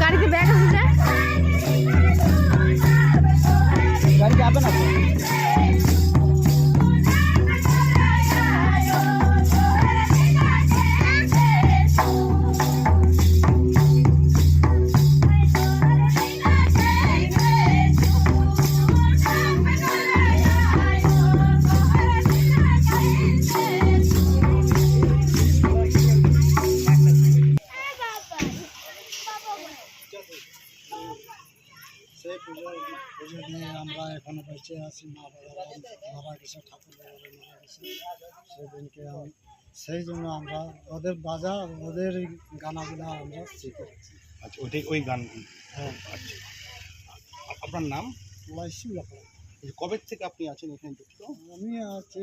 গাড়িতে ব্যাগ আছে যে গাড়ি যাবে না সেই পুজো দিয়ে আমরা এখনো বেঁচে আছি। মা বাবারা মারা গেছে, ঠাকুর বাবারা মারা গেছে, সেদিনকে সেই জন্য আমরা ওদের বাজা ওদের গানাগুলো আমরা শিখে রাখছি। আচ্ছা, ওইটাই ওই গান। হ্যাঁ। আচ্ছা, আপনার নাম? লাইসু লাকড়া। কবে থেকে আপনি আছেন এখানে যুক্ত? আমি আছি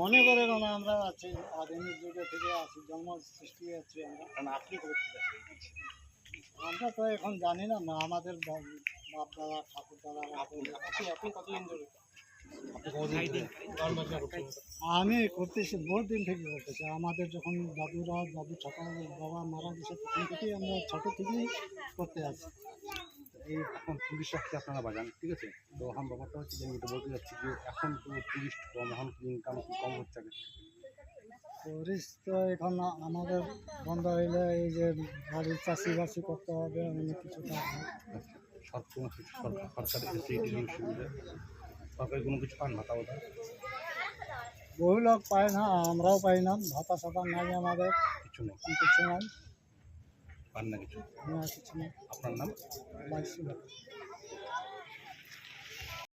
মনে করেন না, আমরা আছি আধুনিক যুগে থেকে আছি, জন্ম সৃষ্টি আছি আমরা। কারণ আপনি কবে থেকে আছেন? আমরা তো এখন জানি না, আমাদের বাপ দাদা ঠাকুর দাদা। আপনি কতদিন ধরে? আমি করতেছি বহুত দিন থেকে করতেছি। আমাদের যখন দাদু ছোট বাবা মারা গেছে তখন থেকেই আমরা ছোটো থেকেই করতে আছি। এই এখন পুলিশ রাখতে আপনারা বাজান, ঠিক আছে? তো আমার ব্যাপারটা হচ্ছে যে আমি এটা বলতে যাচ্ছি যে এখন তো টুরিস্ট কম, এখন ইনকাম কম হচ্ছে আগে। টুরিস্ট তো এখন আমাদের বন্ধ হইলে এই যে বাড়ির চাষিবাসি করতে হবে, অনেক কিছুটা। সরকারের সুবিধা সরকারি কোনো কিছু পান ভাতা ভাতা? বহু লোক পায় না, আমরাও পাই না। ভাতা সাতা নাই আমাদের, কিছু নেই। কিছু নাই, পান না কিছু? কিছু নেই। আপনার নাম? লাইসু লাকড়া।